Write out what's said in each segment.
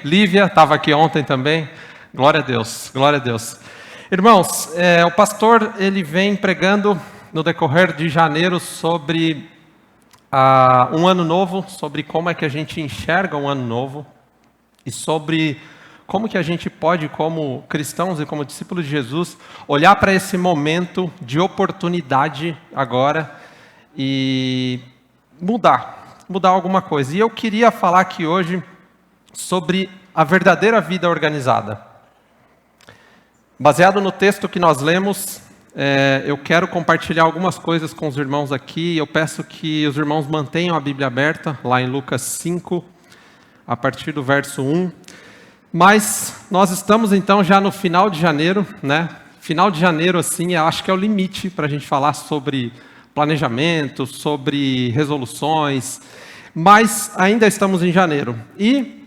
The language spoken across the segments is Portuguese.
Lívia estava aqui ontem também. Glória a Deus, glória a Deus. Irmãos, o pastor ele vem pregando no decorrer de janeiro sobre um ano novo, sobre como é que a gente enxerga um ano novo e sobre como que a gente pode, como cristãos e como discípulos de Jesus, olhar para esse momento de oportunidade agora e mudar alguma coisa. E eu queria falar aqui hoje sobre a verdadeira vida organizada. Baseado no texto que nós lemos, eu quero compartilhar algumas coisas com os irmãos aqui. Eu peço que os irmãos mantenham a Bíblia aberta, lá em Lucas 5, a partir do verso 1. Mas nós estamos então já no final de janeiro, né? Final de janeiro, assim, eu acho que é o limite para a gente falar sobre planejamento, sobre resoluções, mas ainda estamos em janeiro. E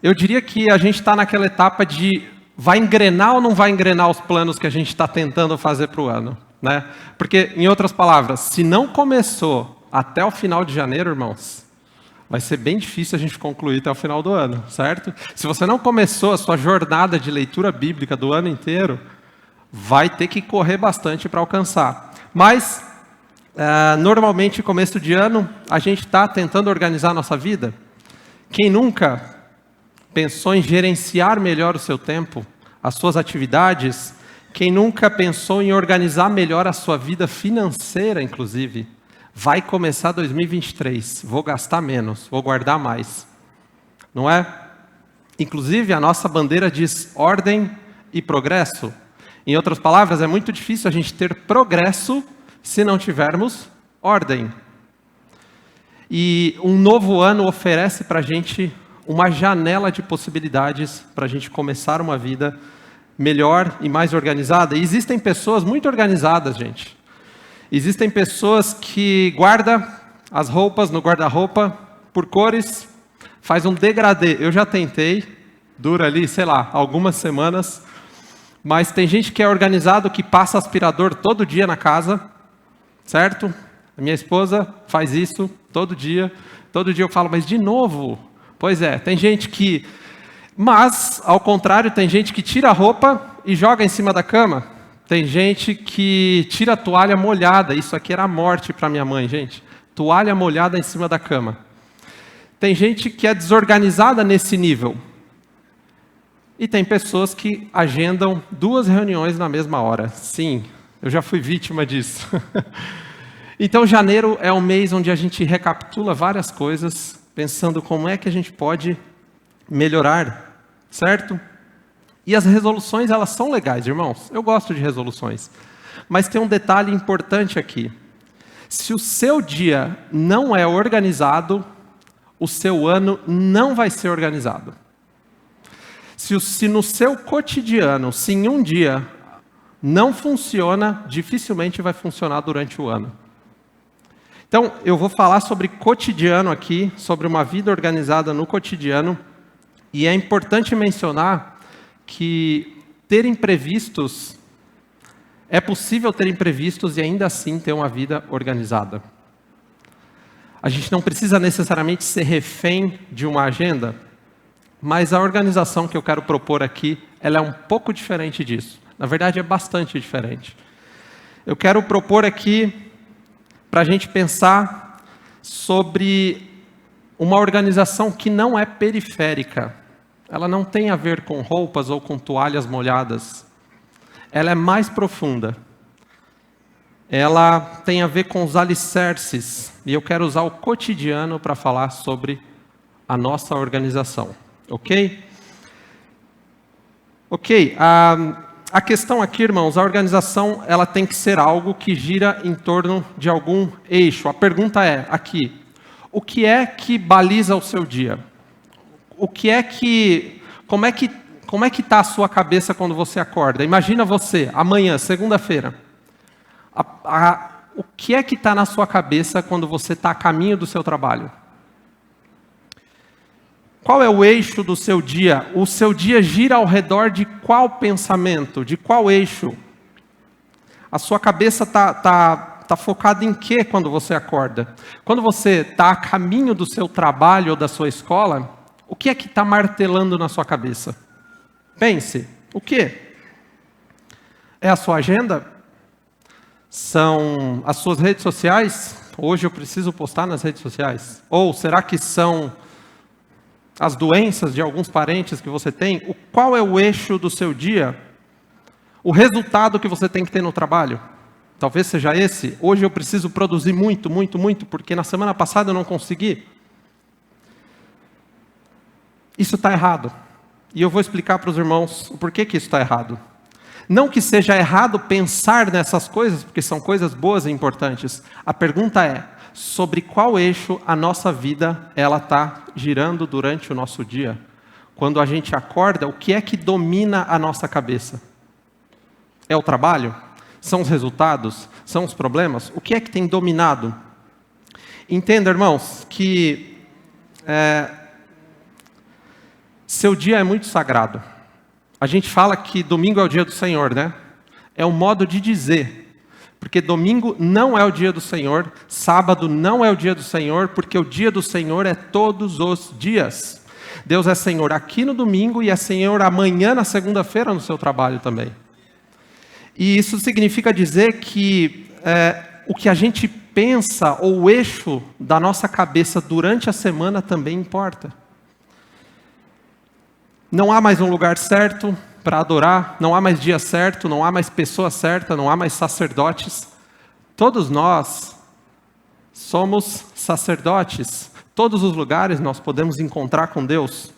eu diria que a gente está naquela etapa de vai engrenar ou não vai engrenar os planos que a gente está tentando fazer para o ano, né? Porque, em outras palavras, se não começou até o final de janeiro, irmãos, vai ser bem difícil a gente concluir até o final do ano, certo? Se você não começou a sua jornada de leitura bíblica do ano inteiro, vai ter que correr bastante para alcançar. Mas, normalmente, começo de ano, a gente está tentando organizar a nossa vida. Quem nunca pensou em gerenciar melhor o seu tempo, as suas atividades? Quem nunca pensou em organizar melhor a sua vida financeira, inclusive? Vai começar 2023, vou gastar menos, vou guardar mais. Não é? Inclusive, a nossa bandeira diz ordem e progresso. Em outras palavras, é muito difícil a gente ter progresso se não tivermos ordem. E um novo ano oferece para a gente uma janela de possibilidades para a gente começar uma vida melhor e mais organizada. E existem pessoas muito organizadas, gente. Existem pessoas que guardam as roupas no guarda-roupa por cores, faz um degradê. Eu já tentei, dura ali, sei lá, algumas semanas, mas tem gente que é organizado, que passa aspirador todo dia na casa, certo? A minha esposa faz isso todo dia eu falo, mas de novo? Pois é, tem gente que... Mas, ao contrário, tem gente que tira a roupa e joga em cima da cama. Tem gente que tira a toalha molhada. Isso aqui era a morte para minha mãe, gente. Toalha molhada em cima da cama. Tem gente que é desorganizada nesse nível. E tem pessoas que agendam 2 reuniões na mesma hora. Sim, eu já fui vítima disso. Então, janeiro é um mês onde a gente recapitula várias coisas, pensando como é que a gente pode melhorar, certo? E as resoluções, elas são legais, irmãos. Eu gosto de resoluções. Mas tem um detalhe importante aqui. Se o seu dia não é organizado, o seu ano não vai ser organizado. Se no seu cotidiano, se em um dia não funciona, dificilmente vai funcionar durante o ano. Então, eu vou falar sobre cotidiano aqui, sobre uma vida organizada no cotidiano. E é importante mencionar que ter imprevistos, é possível ter imprevistos e ainda assim ter uma vida organizada. A gente não precisa necessariamente ser refém de uma agenda, mas a organização que eu quero propor aqui, ela é um pouco diferente disso. Na verdade, é bastante diferente. Eu quero propor aqui, para a gente pensar sobre uma organização que não é periférica. Ela não tem a ver com roupas ou com toalhas molhadas. Ela é mais profunda. Ela tem a ver com os alicerces. E eu quero usar o cotidiano para falar sobre a nossa organização. Ok? Ok. A questão aqui, irmãos, a organização ela tem que ser algo que gira em torno de algum eixo. A pergunta é, aqui, o que é que baliza o seu dia? Como é que está a sua cabeça quando você acorda? Imagina você, amanhã, segunda-feira. O que é que está na sua cabeça quando você está a caminho do seu trabalho? Qual é o eixo do seu dia? O seu dia gira ao redor de qual pensamento? De qual eixo? A sua cabeça está focada em quê quando você acorda? Quando você está a caminho do seu trabalho ou da sua escola, O que é que está martelando na sua cabeça? Pense, o quê? É a sua agenda? São as suas redes sociais? Hoje eu preciso postar nas redes sociais? Ou será que são as doenças de alguns parentes que você tem? Qual é o eixo do seu dia? O resultado que você tem que ter no trabalho? Talvez seja esse. Hoje eu preciso produzir muito, muito, muito, porque na semana passada eu não consegui. Isso está errado. E eu vou explicar para os irmãos o porquê que isso está errado. Não que seja errado pensar nessas coisas, porque são coisas boas e importantes. A pergunta é, sobre qual eixo a nossa vida ela está girando durante o nosso dia? Quando a gente acorda, o que é que domina a nossa cabeça? É o trabalho? São os resultados? São os problemas? O que é que tem dominado? Entenda, irmãos, que seu dia é muito sagrado. A gente fala que domingo é o dia do Senhor, né? É um modo de dizer. Porque domingo não é o dia do Senhor, sábado não é o dia do Senhor, porque o dia do Senhor é todos os dias. Deus é Senhor aqui no domingo e é Senhor amanhã na segunda-feira no seu trabalho também. E isso significa dizer que o que a gente pensa, ou o eixo da nossa cabeça durante a semana também importa. Não há mais um lugar certo para adorar, não há mais dia certo, não há mais pessoa certa, não há mais sacerdotes. Todos nós somos sacerdotes. Todos os lugares nós podemos encontrar com Deus.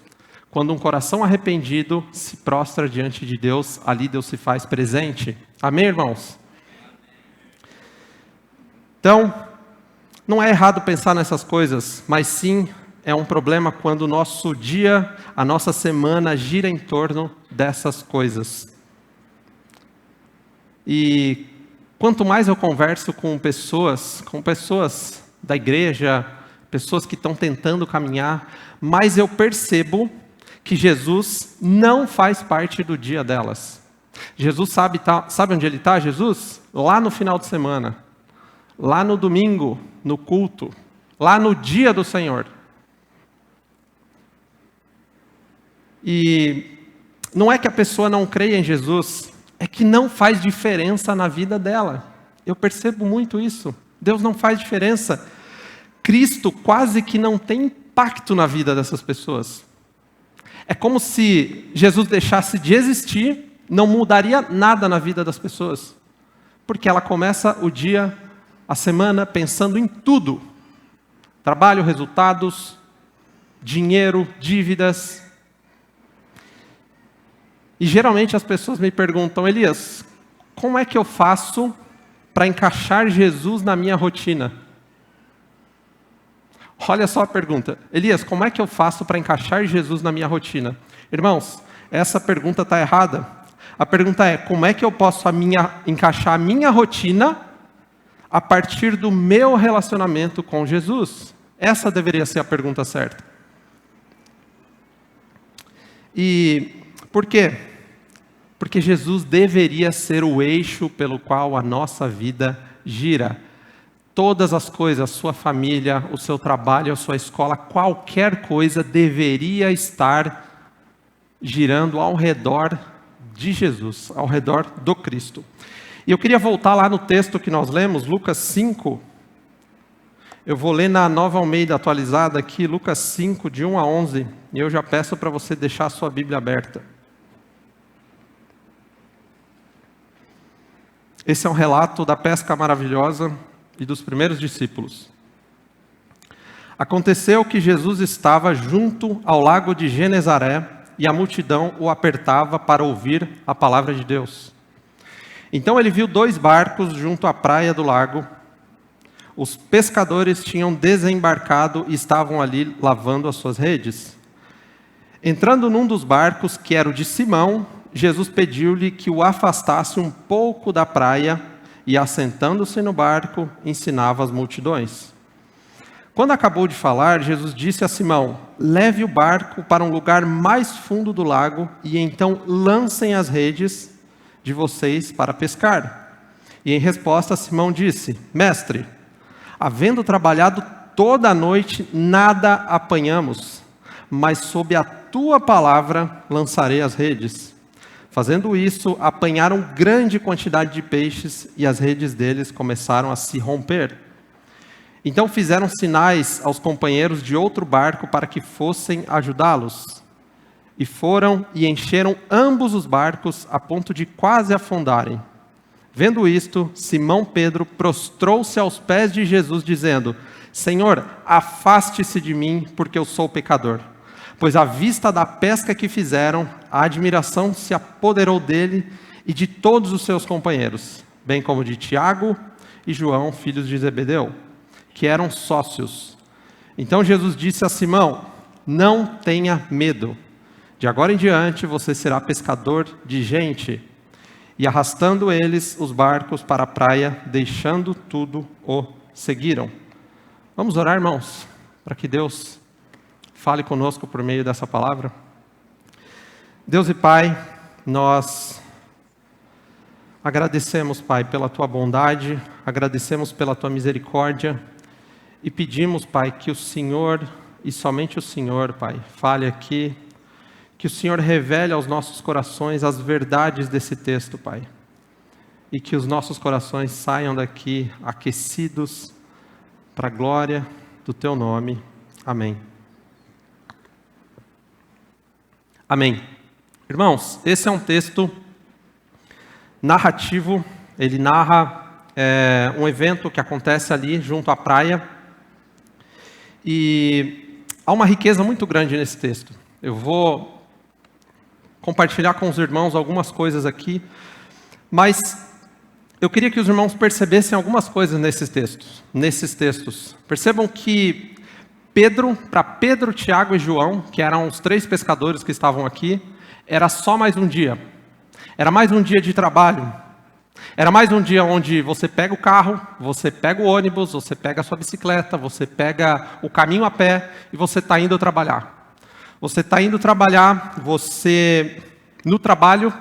Quando um coração arrependido se prostra diante de Deus, ali Deus se faz presente. Amém, irmãos? Então, não é errado pensar nessas coisas, mas sim é um problema quando o nosso dia, a nossa semana gira em torno dessas coisas. E quanto mais eu converso com pessoas da igreja, pessoas que estão tentando caminhar, mais eu percebo que Jesus não faz parte do dia delas. Jesus sabe onde ele está, Jesus? Lá no final de semana, lá no domingo, no culto, lá no dia do Senhor. E não é que a pessoa não creia em Jesus, é que não faz diferença na vida dela. Eu percebo muito isso. Deus não faz diferença. Cristo quase que não tem impacto na vida dessas pessoas. É como se Jesus deixasse de existir, não mudaria nada na vida das pessoas. Porque ela começa o dia, a semana, pensando em tudo. Trabalho, resultados, dinheiro, dívidas. E geralmente as pessoas me perguntam, Elias, como é que eu faço para encaixar Jesus na minha rotina? Olha só a pergunta. Elias, como é que eu faço para encaixar Jesus na minha rotina? Irmãos, essa pergunta está errada. A pergunta é, como é que eu posso encaixar a minha rotina a partir do meu relacionamento com Jesus? Essa deveria ser a pergunta certa. E por quê? Porque Jesus deveria ser o eixo pelo qual a nossa vida gira. Todas as coisas, a sua família, o seu trabalho, a sua escola, qualquer coisa deveria estar girando ao redor de Jesus, ao redor do Cristo. E eu queria voltar lá no texto que nós lemos, Lucas 5. Eu vou ler na Nova Almeida atualizada aqui, Lucas 5, de 1 a 11. E eu já peço para você deixar a sua Bíblia aberta. Esse é um relato da pesca maravilhosa e dos primeiros discípulos. Aconteceu que Jesus estava junto ao lago de Genezaré e a multidão o apertava para ouvir a palavra de Deus. Então ele viu 2 barcos junto à praia do lago. Os pescadores tinham desembarcado e estavam ali lavando as suas redes. Entrando num dos barcos, que era o de Simão, Jesus pediu-lhe que o afastasse um pouco da praia e, assentando-se no barco, ensinava as multidões. Quando acabou de falar, Jesus disse a Simão, leve o barco para um lugar mais fundo do lago e então lancem as redes de vocês para pescar. E em resposta, Simão disse, mestre, havendo trabalhado toda a noite, nada apanhamos, mas sob a tua palavra lançarei as redes. Fazendo isso, apanharam grande quantidade de peixes e as redes deles começaram a se romper. Então fizeram sinais aos companheiros de outro barco para que fossem ajudá-los. E foram e encheram ambos os barcos a ponto de quase afundarem. Vendo isto, Simão Pedro prostrou-se aos pés de Jesus, dizendo: Senhor, afaste-se de mim, porque eu sou pecador. Pois à vista da pesca que fizeram, a admiração se apoderou dele e de todos os seus companheiros, bem como de Tiago e João, filhos de Zebedeu, que eram sócios. Então Jesus disse a Simão: não tenha medo. De agora em diante você será pescador de gente. E arrastando eles os barcos para a praia, deixando tudo, o seguiram. Vamos orar, irmãos, para que Deus fale conosco por meio dessa palavra. Deus e Pai, nós agradecemos, Pai, pela Tua bondade, agradecemos pela Tua misericórdia e pedimos, Pai, que o Senhor, e somente o Senhor, Pai, fale aqui, que o Senhor revele aos nossos corações as verdades desse texto, Pai. E que os nossos corações saiam daqui aquecidos para a glória do Teu nome. Amém. Amém. Irmãos, esse é um texto narrativo. Ele narra um evento que acontece ali junto à praia. E há uma riqueza muito grande nesse texto. Eu vou compartilhar com os irmãos algumas coisas aqui, mas eu queria que os irmãos percebessem algumas coisas nesses textos. Percebam que para Pedro, Tiago e João, que eram os 3 pescadores que estavam aqui, era só mais um dia. Era mais um dia de trabalho. Era mais um dia onde você pega o carro, você pega o ônibus, você pega a sua bicicleta, você pega o caminho a pé e você está indo trabalhar. Você está indo trabalhar, no trabalho,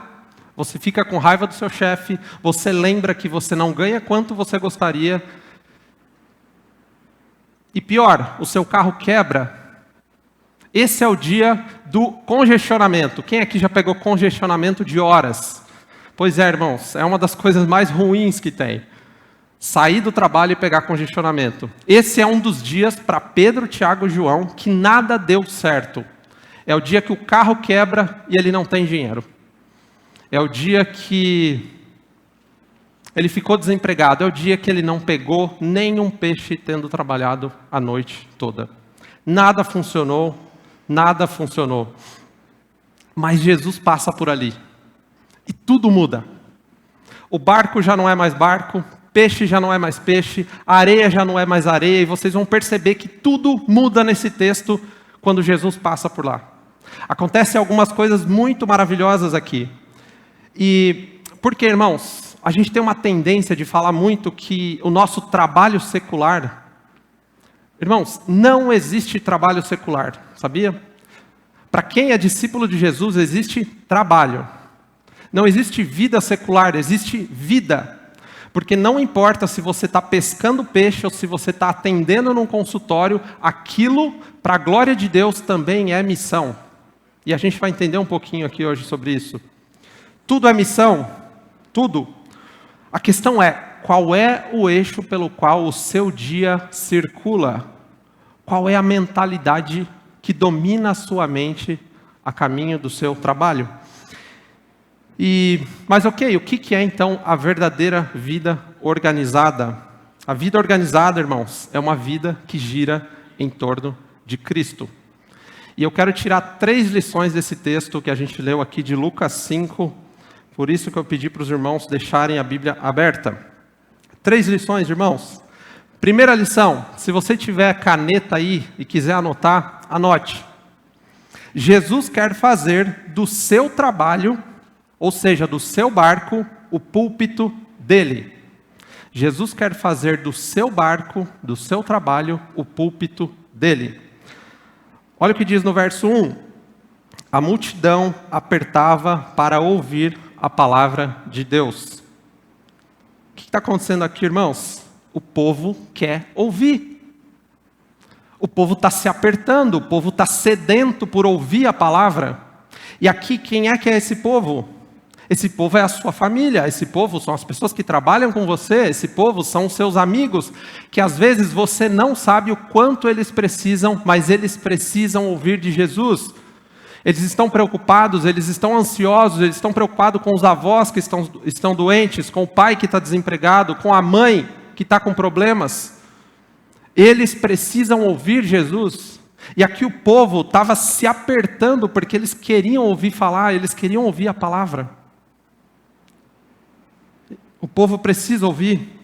você fica com raiva do seu chefe, você lembra que você não ganha quanto você gostaria. E pior, o seu carro quebra. Esse é o dia do congestionamento. Quem aqui já pegou congestionamento de horas? Pois é, irmãos, é uma das coisas mais ruins que tem. Sair do trabalho e pegar congestionamento. Esse é um dos dias para Pedro, Tiago e João que nada deu certo. É o dia que o carro quebra e ele não tem dinheiro. É o dia que ele ficou desempregado. É o dia que ele não pegou nenhum peixe tendo trabalhado a noite toda. Nada funcionou. Mas Jesus passa por ali. E tudo muda. O barco já não é mais barco. Peixe já não é mais peixe. Areia já não é mais areia. E vocês vão perceber que tudo muda nesse texto quando Jesus passa por lá. Acontecem algumas coisas muito maravilhosas aqui. E porque, irmãos, a gente tem uma tendência de falar muito que o nosso trabalho secular... Irmãos, não existe trabalho secular, sabia? Para quem é discípulo de Jesus, existe trabalho. Não existe vida secular, existe vida. Porque não importa se você está pescando peixe ou se você está atendendo num consultório, aquilo, para a glória de Deus, também é missão. E a gente vai entender um pouquinho aqui hoje sobre isso. Tudo é missão, tudo. A questão é, qual é o eixo pelo qual o seu dia circula? Qual é a mentalidade que domina a sua mente a caminho do seu trabalho? Mas ok, o que é então a verdadeira vida organizada? A vida organizada, irmãos, é uma vida que gira em torno de Cristo. E eu quero tirar 3 lições desse texto que a gente leu aqui de Lucas 5, por isso que eu pedi para os irmãos deixarem a Bíblia aberta. 3 lições, irmãos. Primeira lição, se você tiver caneta aí e quiser anotar, anote. Jesus quer fazer do seu trabalho, ou seja, do seu barco, o púlpito dele. Jesus quer fazer do seu barco, do seu trabalho, o púlpito dele. Olha o que diz no verso 1. A multidão apertava para ouvir a palavra de Deus. O que está acontecendo aqui, irmãos? O povo quer ouvir. O povo está se apertando, o povo está sedento por ouvir a palavra. E aqui, quem é que é esse povo? Esse povo é a sua família, esse povo são as pessoas que trabalham com você, esse povo são os seus amigos, que às vezes você não sabe o quanto eles precisam, mas eles precisam ouvir de Jesus. Eles estão preocupados, eles estão ansiosos, eles estão preocupados com os avós que estão doentes, com o pai que está desempregado, com a mãe que está com problemas. Eles precisam ouvir Jesus. E aqui o povo estava se apertando porque eles queriam ouvir falar, eles queriam ouvir a palavra. O povo precisa ouvir.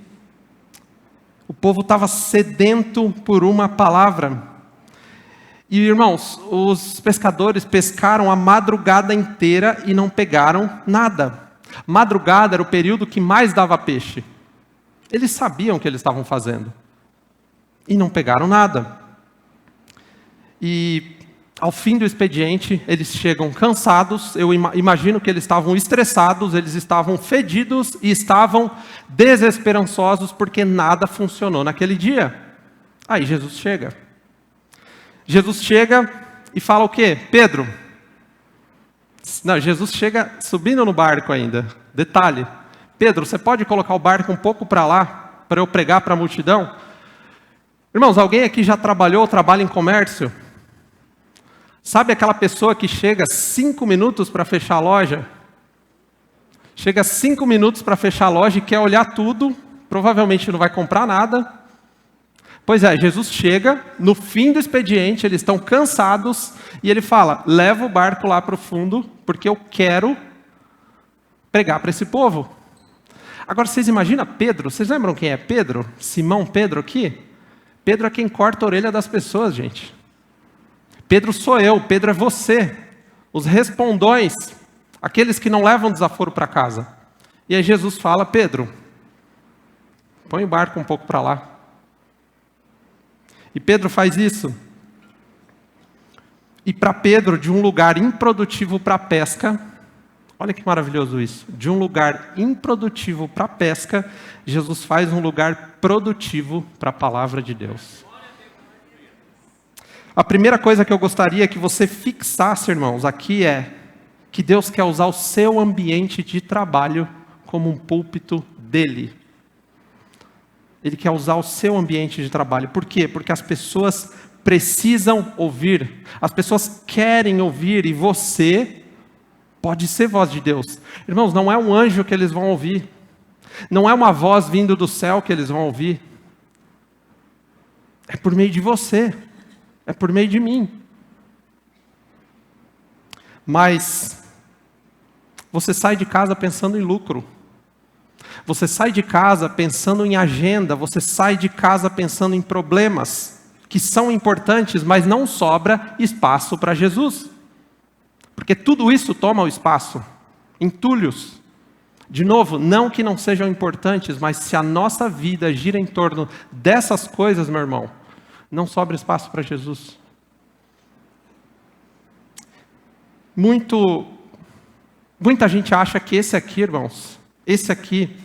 O povo estava sedento por uma palavra. E irmãos, os pescadores pescaram a madrugada inteira e não pegaram nada. Madrugada era o período que mais dava peixe. Eles sabiam o que eles estavam fazendo. E não pegaram nada. E ao fim do expediente, eles chegam cansados, eu imagino que eles estavam estressados, eles estavam fedidos e estavam desesperançosos porque nada funcionou naquele dia. Aí Jesus chega. Jesus chega e fala o quê? Pedro. Não, Jesus chega subindo no barco ainda. Detalhe. Pedro, você pode colocar o barco um pouco para lá, para eu pregar para a multidão? Irmãos, alguém aqui já trabalhou ou trabalha em comércio? Sabe aquela pessoa que chega 5 minutos para fechar a loja? Chega 5 minutos para fechar a loja e quer olhar tudo, provavelmente não vai comprar nada. Pois é, Jesus chega, no fim do expediente, eles estão cansados, e ele fala, leva o barco lá para o fundo, porque eu quero pregar para esse povo. Agora, vocês imaginam Pedro? Vocês lembram quem é Pedro? Simão Pedro aqui? Pedro é quem corta a orelha das pessoas, gente. Pedro sou eu, Pedro é você. Os respondões, aqueles que não levam desaforo para casa. E aí Jesus fala, Pedro, põe o barco um pouco para lá. E Pedro faz isso. E para Pedro, de um lugar improdutivo para a pesca, olha que maravilhoso isso. De um lugar improdutivo para a pesca, Jesus faz um lugar produtivo para a palavra de Deus. A primeira coisa que eu gostaria que você fixasse, irmãos, aqui é que Deus quer usar o seu ambiente de trabalho como um púlpito dele. Ele quer usar o seu ambiente de trabalho. Por quê? Porque as pessoas precisam ouvir. As pessoas querem ouvir e você pode ser voz de Deus. Irmãos, não é um anjo que eles vão ouvir. Não é uma voz vindo do céu que eles vão ouvir. É por meio de você. É por meio de mim. Mas você sai de casa pensando em lucro. Você sai de casa pensando em agenda. Você sai de casa pensando em problemas que são importantes, mas não sobra espaço para Jesus. Porque tudo isso toma o espaço. Entulhos. De novo, não que não sejam importantes, mas se a nossa vida gira em torno dessas coisas, meu irmão, não sobra espaço para Jesus. Muita gente acha que esse aqui, irmãos, esse aqui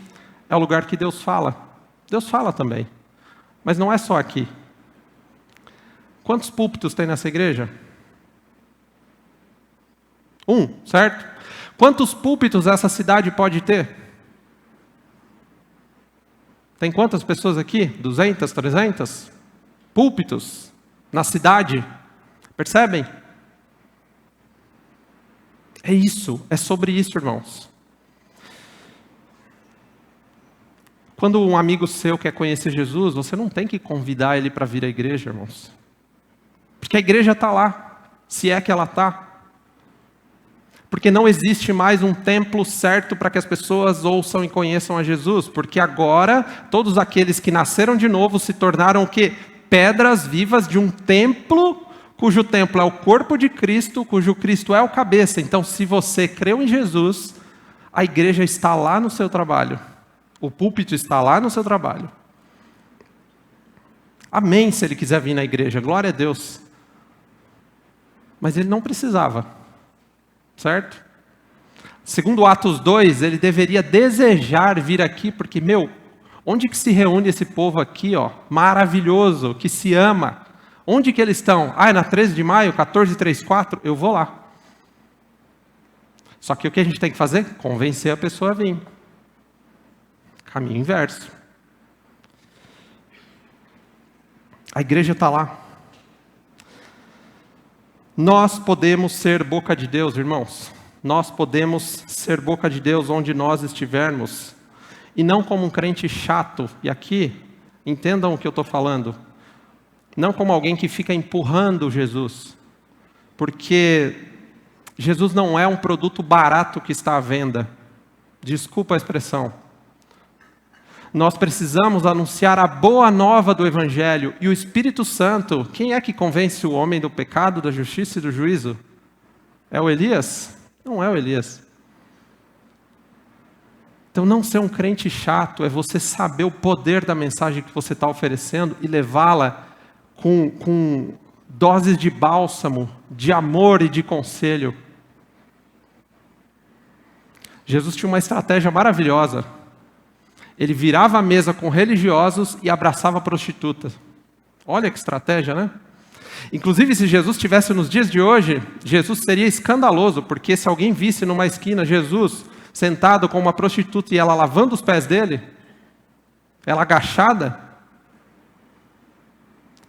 é o lugar que Deus fala. Deus fala também. Mas não é só aqui. Quantos púlpitos tem nessa igreja? 1, certo? Quantos púlpitos essa cidade pode ter? Tem quantas pessoas aqui? 200, 300? Púlpitos na cidade. Percebem? É isso, é sobre isso, irmãos. Quando um amigo seu quer conhecer Jesus, você não tem que convidar ele para vir à igreja, irmãos. Porque a igreja está lá, se é que ela está. Porque não existe mais um templo certo para que as pessoas ouçam e conheçam a Jesus. Porque agora, todos aqueles que nasceram de novo se tornaram o quê? Pedras vivas de um templo, cujo templo é o corpo de Cristo, cujo Cristo é o cabeça. Então, se você creu em Jesus, a igreja está lá no seu trabalho. O púlpito está lá no seu trabalho. Amém, se ele quiser vir na igreja, glória a Deus. Mas ele não precisava, certo? Segundo Atos 2, ele deveria desejar vir aqui, porque, onde que se reúne esse povo aqui, ó, maravilhoso, que se ama? Onde que eles estão? Ah, é na 13 de maio, 1434? Eu vou lá. Só que o que a gente tem que fazer? Convencer a pessoa a vir. Caminho inverso. A igreja está lá. Nós podemos ser boca de Deus, irmãos. Nós podemos ser boca de Deus onde nós estivermos. E não como um crente chato. E aqui, entendam o que eu estou falando. Não como alguém que fica empurrando Jesus. Porque Jesus não é um produto barato que está à venda. Desculpa a expressão. Nós precisamos anunciar a boa nova do Evangelho. E o Espírito Santo, quem é que convence o homem do pecado, da justiça e do juízo? É o Elias? Não é o Elias. Então não ser um crente chato é você saber o poder da mensagem que você está oferecendo e levá-la com doses de bálsamo, de amor e de conselho. Jesus tinha uma estratégia maravilhosa. Ele virava a mesa com religiosos e abraçava prostitutas. Olha que estratégia, né? Inclusive, se Jesus estivesse nos dias de hoje, Jesus seria escandaloso, porque se alguém visse numa esquina Jesus sentado com uma prostituta e ela lavando os pés dele, ela agachada,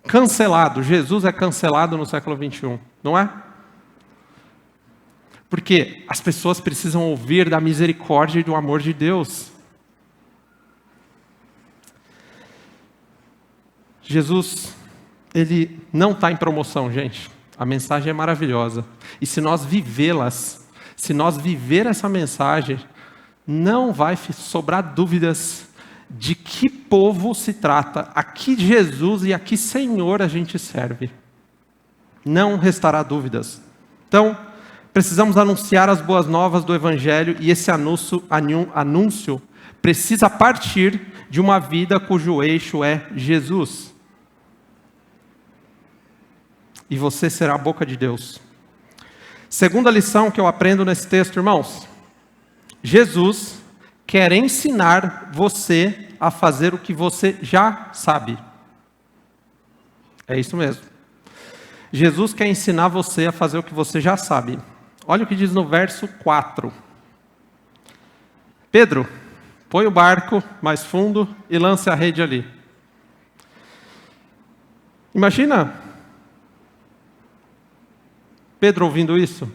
cancelado. Jesus é cancelado no século 21, não é? Porque as pessoas precisam ouvir da misericórdia e do amor de Deus. Jesus, ele não está em promoção, gente. A mensagem é maravilhosa. E se nós vivê-las, se nós viver essa mensagem, não vai sobrar dúvidas de que povo se trata, a que Jesus e a que Senhor a gente serve. Não restará dúvidas. Então, precisamos anunciar as boas novas do Evangelho e esse anúncio precisa partir de uma vida cujo eixo é Jesus. E você será a boca de Deus. Segunda lição que eu aprendo nesse texto, irmãos. Jesus quer ensinar você a fazer o que você já sabe. É isso mesmo. Jesus quer ensinar você a fazer o que você já sabe. Olha o que diz no verso 4. Pedro, põe o barco mais fundo e lance a rede ali. Imagina Pedro ouvindo isso.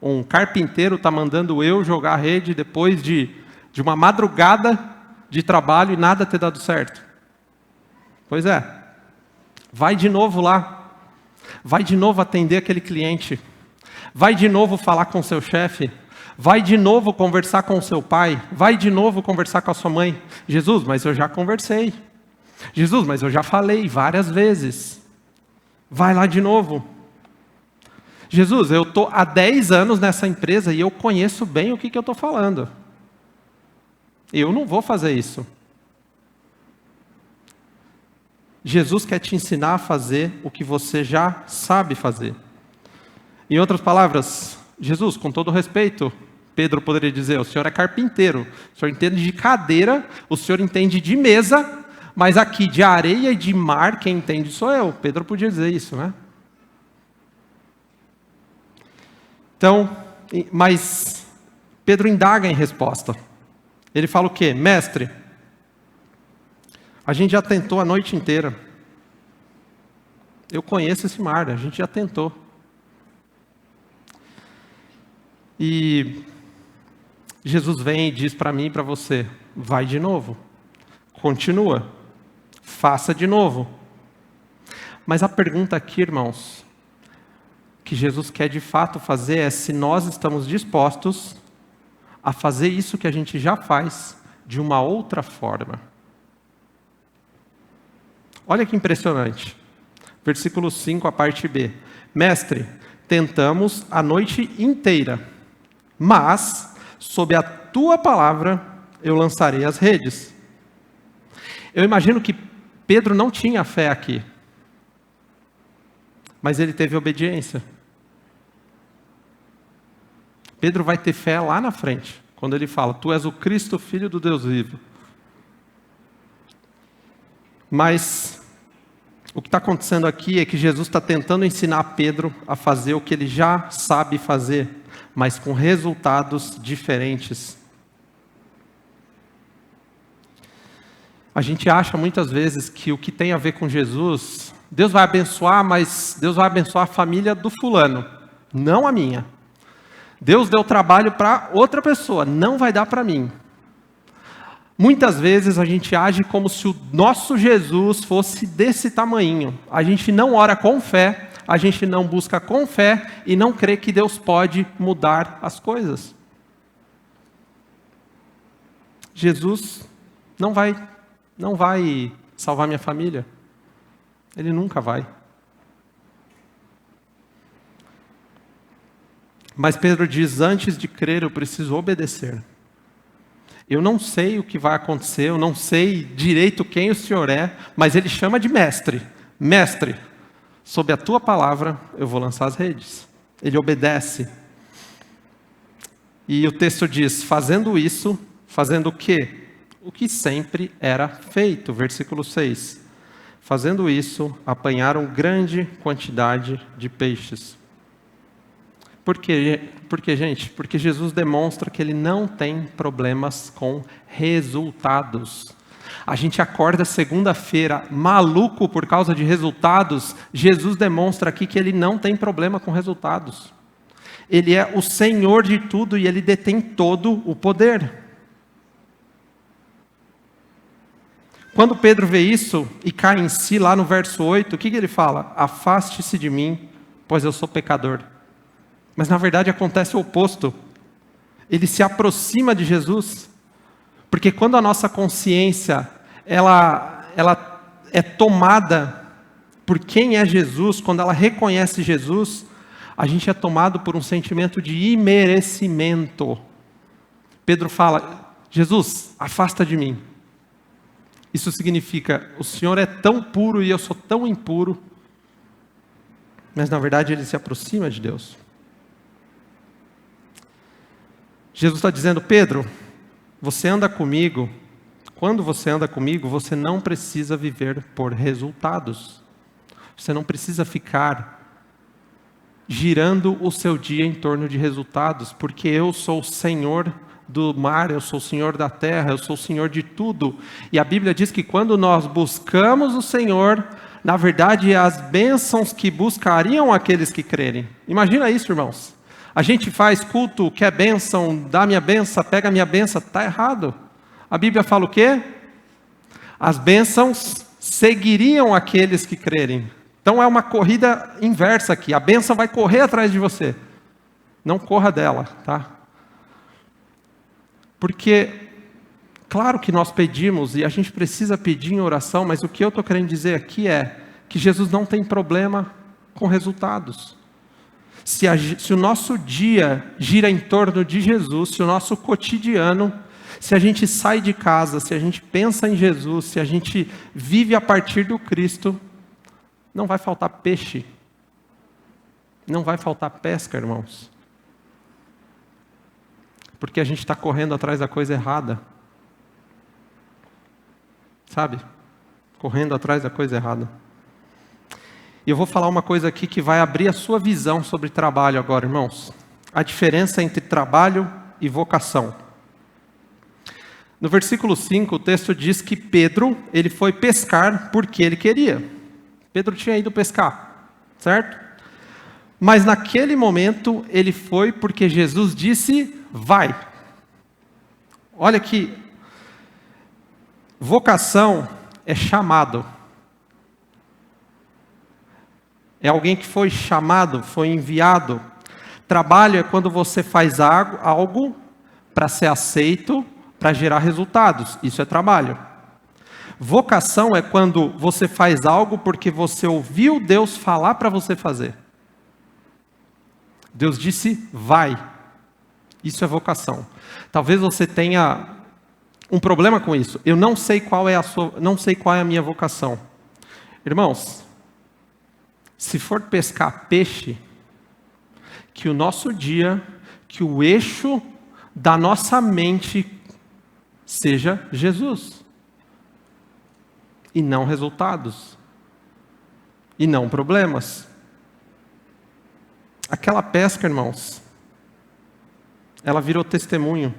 Um carpinteiro está mandando eu jogar a rede depois de uma madrugada de trabalho e nada ter dado certo. Pois é. Vai de novo lá. Vai de novo atender aquele cliente. Vai de novo falar com seu chefe. Vai de novo conversar com seu pai. Vai de novo conversar com a sua mãe. Jesus, mas eu já conversei. Jesus, mas eu já falei várias vezes. Vai lá de novo. Jesus, eu estou há 10 anos nessa empresa e eu conheço bem o que eu estou falando. Eu não vou fazer isso. Jesus quer te ensinar a fazer o que você já sabe fazer. Em outras palavras, Jesus, com todo respeito, Pedro poderia dizer, o senhor é carpinteiro, o senhor entende de cadeira, o senhor entende de mesa, mas aqui de areia e de mar, quem entende sou eu. Pedro podia dizer isso, né? Então, mas Pedro indaga em resposta. Ele fala o quê? Mestre, a gente já tentou a noite inteira. Eu conheço esse mar, a gente já tentou. E Jesus vem e diz para mim e para você, vai de novo, continua, faça de novo. Mas a pergunta aqui, irmãos, que Jesus quer de fato fazer é se nós estamos dispostos a fazer isso que a gente já faz de uma outra forma. Olha que impressionante. Versículo 5, a parte B. Mestre, tentamos a noite inteira, mas sob a tua palavra eu lançarei as redes. Eu imagino que Pedro não tinha fé aqui, mas ele teve obediência. Pedro vai ter fé lá na frente, quando ele fala, tu és o Cristo, Filho do Deus vivo. Mas O que está acontecendo aqui é que Jesus está tentando ensinar Pedro a fazer o que ele já sabe fazer, mas com resultados diferentes. A gente acha muitas vezes que o que tem a ver com Jesus, Deus vai abençoar, mas Deus vai abençoar a família do fulano, não a minha. Deus deu trabalho para outra pessoa, não vai dar para mim. Muitas vezes a gente age como se o nosso Jesus fosse desse tamanho. A gente não ora com fé, a gente não busca com fé e não crê que Deus pode mudar as coisas. Jesus não vai salvar minha família. Ele nunca vai. Mas Pedro diz, antes de crer eu preciso obedecer. Eu não sei o que vai acontecer, eu não sei direito quem o Senhor é, mas Ele chama de mestre. Mestre, sob a tua palavra eu vou lançar as redes. Ele obedece. E o texto diz, fazendo isso, fazendo o quê? O que sempre era feito, versículo 6. Fazendo isso, apanharam grande quantidade de peixes. Por quê, gente? Porque Jesus demonstra que Ele não tem problemas com resultados. A gente acorda segunda-feira maluco por causa de resultados. Jesus demonstra aqui que Ele não tem problema com resultados. Ele é o Senhor de tudo e Ele detém todo o poder. Quando Pedro vê isso e cai em si, lá no verso 8, o que ele fala? Afaste-se de mim, pois eu sou pecador. Mas na verdade acontece o oposto. Ele se aproxima de Jesus. Porque quando a nossa consciência ela é tomada por quem é Jesus, quando ela reconhece Jesus, a gente é tomado por um sentimento de imerecimento. Pedro fala, Jesus, afasta de mim. Isso significa, o Senhor é tão puro e eu sou tão impuro. Mas na verdade ele se aproxima de Deus. Jesus está dizendo, Pedro, você anda comigo, quando você anda comigo, você não precisa viver por resultados. Você não precisa ficar girando o seu dia em torno de resultados, porque eu sou o Senhor do mar, eu sou o Senhor da terra, eu sou o Senhor de tudo. E a Bíblia diz que quando nós buscamos o Senhor, na verdade é as bênçãos que buscariam aqueles que crerem. Imagina isso, irmãos. A gente faz culto, quer bênção, dá minha bênção, pega minha bênção, está errado. A Bíblia fala o quê? As bênçãos seguiriam aqueles que crerem. Então é uma corrida inversa aqui, a bênção vai correr atrás de você. Não corra dela, tá? Porque, claro que nós pedimos, e a gente precisa pedir em oração, mas o que eu estou querendo dizer aqui é que Jesus não tem problema com resultados. Se o nosso dia gira em torno de Jesus, se o nosso cotidiano, se a gente sai de casa, se a gente pensa em Jesus, se a gente vive a partir do Cristo, não vai faltar peixe, não vai faltar pesca, irmãos. Porque a gente está correndo atrás da coisa errada. Sabe? Correndo atrás da coisa errada. E eu vou falar uma coisa aqui que vai abrir a sua visão sobre trabalho agora, irmãos. A diferença entre trabalho e vocação. No versículo 5, o texto diz que Pedro, ele foi pescar porque ele queria. Pedro tinha ido pescar, certo? Mas naquele momento, ele foi porque Jesus disse, vai. Olha aqui, vocação é chamado. É alguém que foi chamado, foi enviado. Trabalho é quando você faz algo para ser aceito, para gerar resultados. Isso é trabalho. Vocação é quando você faz algo porque você ouviu Deus falar para você fazer. Deus disse, vai. Isso é vocação. Talvez você tenha um problema com isso. Eu não sei qual é a minha vocação. Irmãos, se for pescar peixe, que o nosso dia, que o eixo da nossa mente seja Jesus. E não resultados. e não problemas. Aquela pesca, irmãos, ela virou testemunho.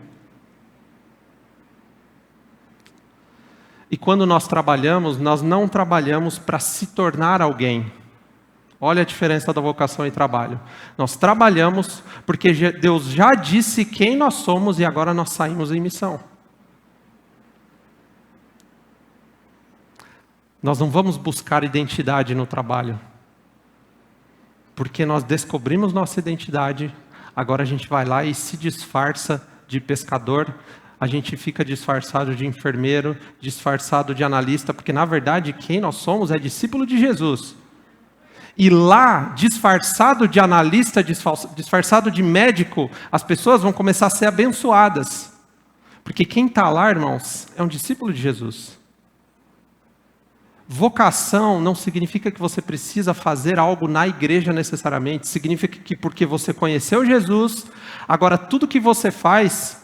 E quando nós trabalhamos, nós não trabalhamos para se tornar alguém. Olha a diferença da vocação e trabalho. Nós trabalhamos porque Deus já disse quem nós somos e agora nós saímos em missão. Nós não vamos buscar identidade no trabalho. Porque nós descobrimos nossa identidade, agora a gente vai lá e se disfarça de pescador, a gente fica disfarçado de enfermeiro, disfarçado de analista, porque na verdade quem nós somos é discípulo de Jesus. E lá, disfarçado de analista, disfarçado de médico, as pessoas vão começar a ser abençoadas. Porque quem está lá, irmãos, é um discípulo de Jesus. Vocação não significa que você precisa fazer algo na igreja necessariamente. Significa que porque você conheceu Jesus, agora tudo que você faz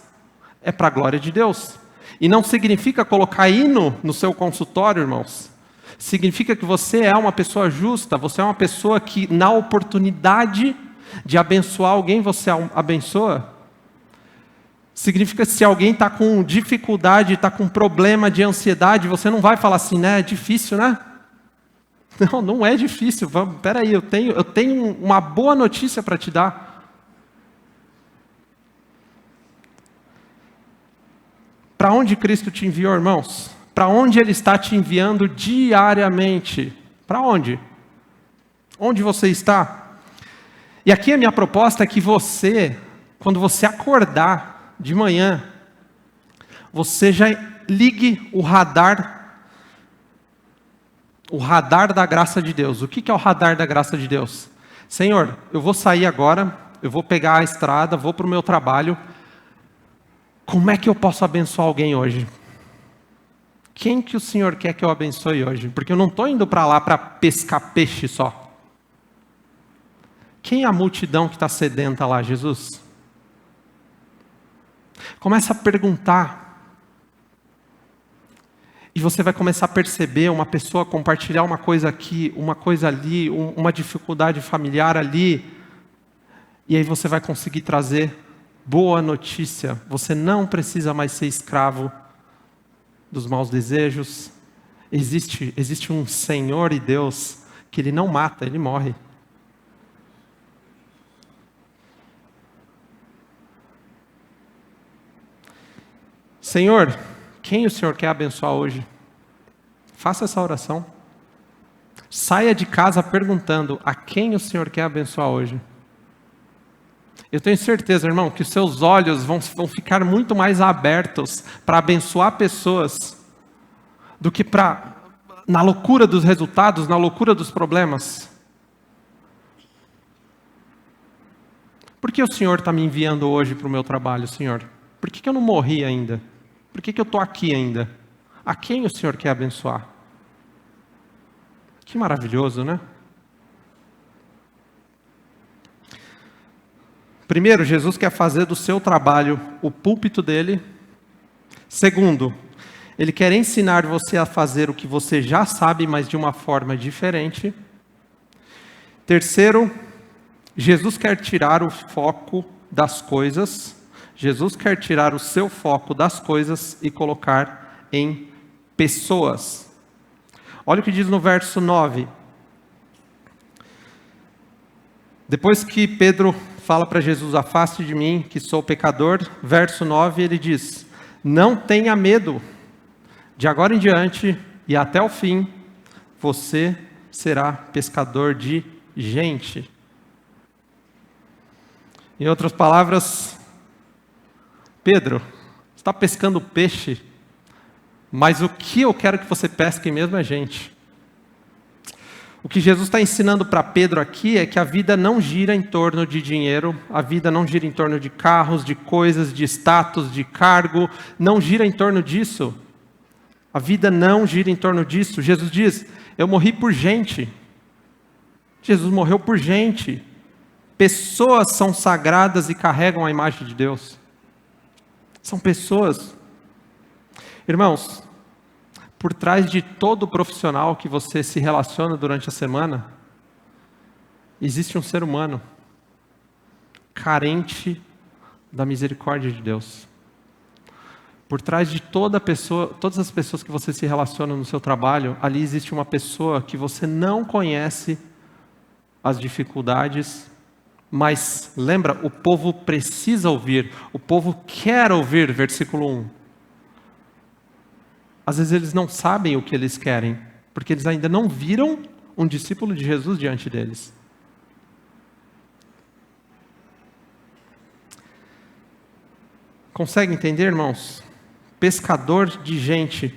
é para a glória de Deus. E não significa colocar hino no seu consultório, irmãos. Significa que você é uma pessoa justa, você é uma pessoa que na oportunidade de abençoar alguém, você abençoa. Significa que se alguém está com dificuldade, está com problema de ansiedade, você não vai falar assim, né? É difícil, né? Não, não é difícil. Peraí, eu tenho uma boa notícia para te dar. Para onde Cristo te enviou, irmãos? Para onde Ele está te enviando diariamente? Para onde? Onde você está? E aqui a minha proposta é que você, quando você acordar de manhã, você já ligue o radar da graça de Deus. O que é o radar da graça de Deus? Senhor, eu vou sair agora, eu vou pegar a estrada, vou para o meu trabalho. Como é que eu posso abençoar alguém hoje? Quem que o Senhor quer que eu abençoe hoje? Porque eu não estou indo para lá para pescar peixe só. Quem é a multidão que está sedenta lá, Jesus? Começa a perguntar. E você vai começar a perceber uma pessoa compartilhar uma coisa aqui, uma coisa ali, uma dificuldade familiar ali. E aí você vai conseguir trazer boa notícia. Você não precisa mais ser escravo dos maus desejos. Existe um Senhor e Deus que Ele não mata, Ele morre. Senhor, quem o Senhor quer abençoar hoje? Faça essa oração. Saia de casa perguntando a quem o Senhor quer abençoar hoje. Eu tenho certeza, irmão, que os seus olhos vão ficar muito mais abertos para abençoar pessoas do que na loucura dos resultados, na loucura dos problemas. Por que o Senhor está me enviando hoje para o meu trabalho, Senhor? Por que eu não morri ainda? Por que eu estou aqui ainda? A quem o Senhor quer abençoar? Que maravilhoso, né? Primeiro, Jesus quer fazer do seu trabalho o púlpito dele. Segundo, Ele quer ensinar você a fazer o que você já sabe, mas de uma forma diferente. Terceiro, Jesus quer tirar o foco das coisas. Jesus quer tirar o seu foco das coisas e colocar em pessoas. Olha o que diz no verso 9. Depois que Pedro fala para Jesus, afaste de mim, que sou pecador, verso 9, ele diz, não tenha medo, de agora em diante e até o fim, você será pescador de gente. Em outras palavras, Pedro, você está pescando peixe, mas o que eu quero que você pesque mesmo é gente. O que Jesus está ensinando para Pedro aqui é que a vida não gira em torno de dinheiro, a vida não gira em torno de carros, de coisas, de status, de cargo, não gira em torno disso. A vida não gira em torno disso. Jesus diz, eu morri por gente. Jesus morreu por gente. Pessoas são sagradas e carregam a imagem de Deus. São pessoas. Irmãos, por trás de todo profissional que você se relaciona durante a semana, existe um ser humano carente da misericórdia de Deus. Por trás de todas as pessoas que você se relaciona no seu trabalho, ali existe uma pessoa que você não conhece as dificuldades, mas lembra, o povo precisa ouvir, o povo quer ouvir, versículo 1. Às vezes eles não sabem o que eles querem, porque eles ainda não viram um discípulo de Jesus diante deles. Consegue entender, irmãos? Pescador de gente.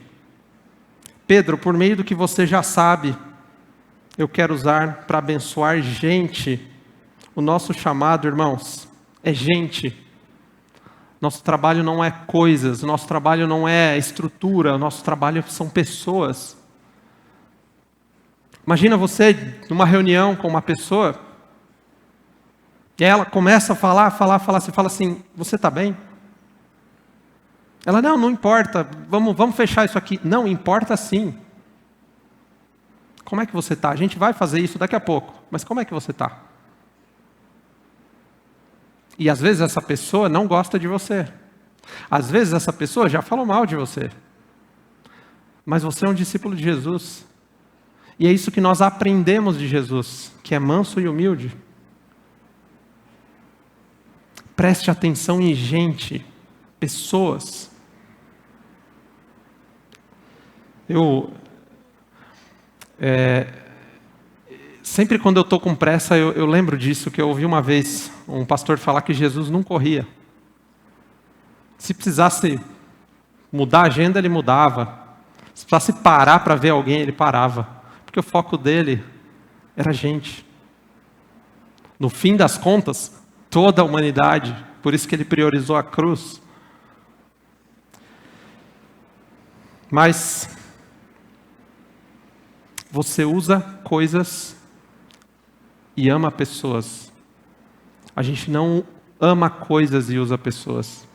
Pedro, por meio do que você já sabe, eu quero usar para abençoar gente. O nosso chamado, irmãos, é gente. Nosso trabalho não é coisas, nosso trabalho não é estrutura, nosso trabalho são pessoas. Imagina você numa reunião com uma pessoa, e ela começa a falar, você fala assim, você está bem? Ela, não importa, vamos fechar isso aqui. Não, importa sim. Como é que você está? A gente vai fazer isso daqui a pouco, mas como é que você está? E às vezes essa pessoa não gosta de você. Às vezes essa pessoa já falou mal de você. Mas você é um discípulo de Jesus. E é isso que nós aprendemos de Jesus, que é manso e humilde. Preste atenção em gente, pessoas. Sempre quando eu estou com pressa, eu lembro disso, que eu ouvi uma vez um pastor falar que Jesus não corria. Se precisasse mudar a agenda, ele mudava. Se precisasse parar para ver alguém, ele parava. Porque o foco dele era gente. No fim das contas, toda a humanidade. Por isso que ele priorizou a cruz. Mas você usa coisas e ama pessoas. A gente não ama coisas e usa pessoas.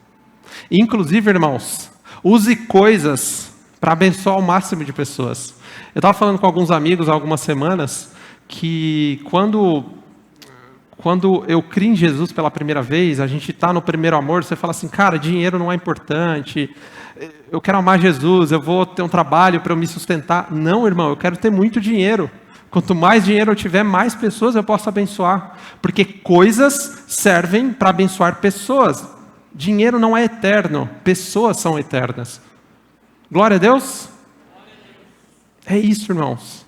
Inclusive, irmãos, use coisas para abençoar o máximo de pessoas. Eu estava falando com alguns amigos há algumas semanas que quando eu criei em Jesus pela primeira vez, a gente está no primeiro amor, você fala assim, cara, dinheiro não é importante, eu quero amar Jesus, eu vou ter um trabalho para eu me sustentar. Não, irmão, eu quero ter muito dinheiro. Quanto mais dinheiro eu tiver, mais pessoas eu posso abençoar. Porque coisas servem para abençoar pessoas. Dinheiro não é eterno, pessoas são eternas. Glória a Deus? É isso, irmãos.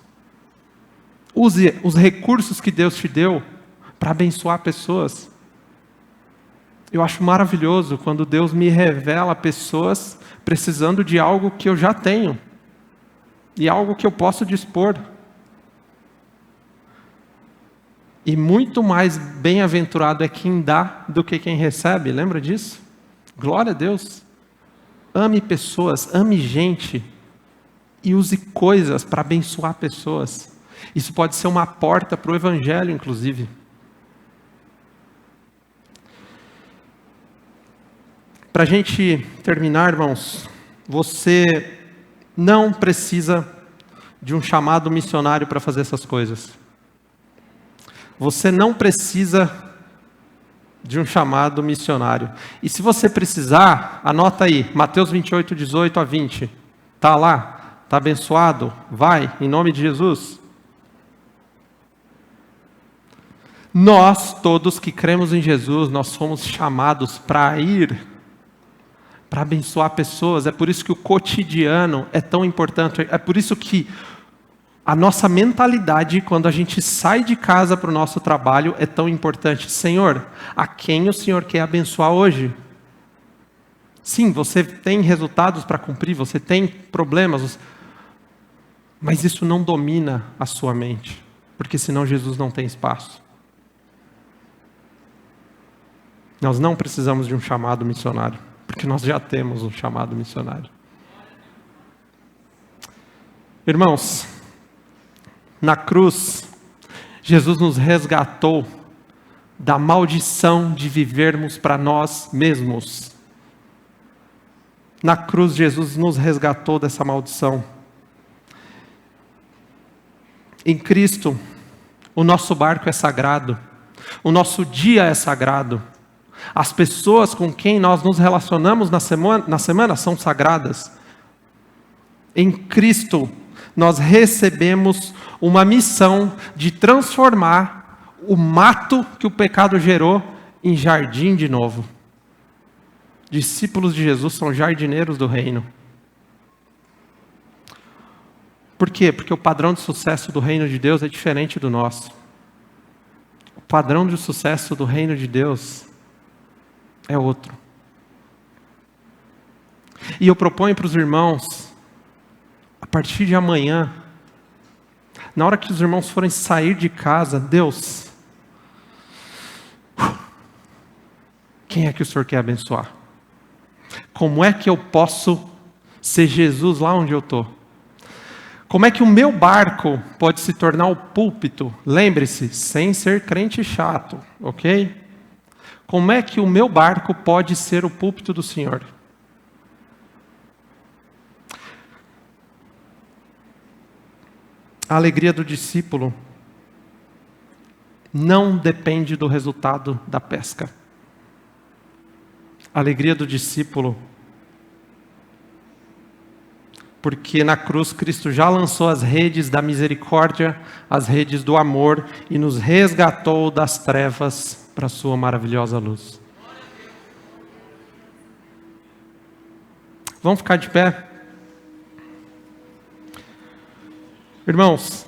Use os recursos que Deus te deu para abençoar pessoas. Eu acho maravilhoso quando Deus me revela pessoas precisando de algo que eu já tenho. E algo que eu posso dispor. E muito mais bem-aventurado é quem dá do que quem recebe. Lembra disso? Glória a Deus. Ame pessoas, ame gente. E use coisas para abençoar pessoas. Isso pode ser uma porta para o Evangelho, inclusive. Para a gente terminar, irmãos, você não precisa de um chamado missionário para fazer essas coisas. Você não precisa de um chamado missionário. E se você precisar, anota aí, Mateus 28, 18 a 20. Está lá? Está abençoado? Vai, em nome de Jesus. Nós, todos que cremos em Jesus, nós somos chamados para ir, para abençoar pessoas. É por isso que o cotidiano é tão importante. É por isso que a nossa mentalidade, quando a gente sai de casa para o nosso trabalho, é tão importante. Senhor, a quem o Senhor quer abençoar hoje? Sim, você tem resultados para cumprir, você tem problemas, mas isso não domina a sua mente, porque senão Jesus não tem espaço. Nós não precisamos de um chamado missionário, porque nós já temos um chamado missionário. Irmãos, na cruz, Jesus nos resgatou da maldição de vivermos para nós mesmos. Na cruz, Jesus nos resgatou dessa maldição. Em Cristo, o nosso barco é sagrado, o nosso dia é sagrado, as pessoas com quem nós nos relacionamos na semana são sagradas. Em Cristo, nós recebemos uma missão de transformar o mato que o pecado gerou em jardim de novo. Discípulos de Jesus são jardineiros do reino. Por quê? Porque o padrão de sucesso do reino de Deus é diferente do nosso. O padrão de sucesso do reino de Deus é outro. E eu proponho para os irmãos, a partir de amanhã, na hora que os irmãos forem sair de casa, Deus, quem é que o Senhor quer abençoar? Como é que eu posso ser Jesus lá onde eu estou? Como é que o meu barco pode se tornar o púlpito? Lembre-se, sem ser crente chato, ok? Como é que o meu barco pode ser o púlpito do Senhor? A alegria do discípulo não depende do resultado da pesca. A alegria do discípulo, porque na cruz Cristo já lançou as redes da misericórdia, as redes do amor e nos resgatou das trevas para a sua maravilhosa luz. Vamos ficar de pé? Irmãos,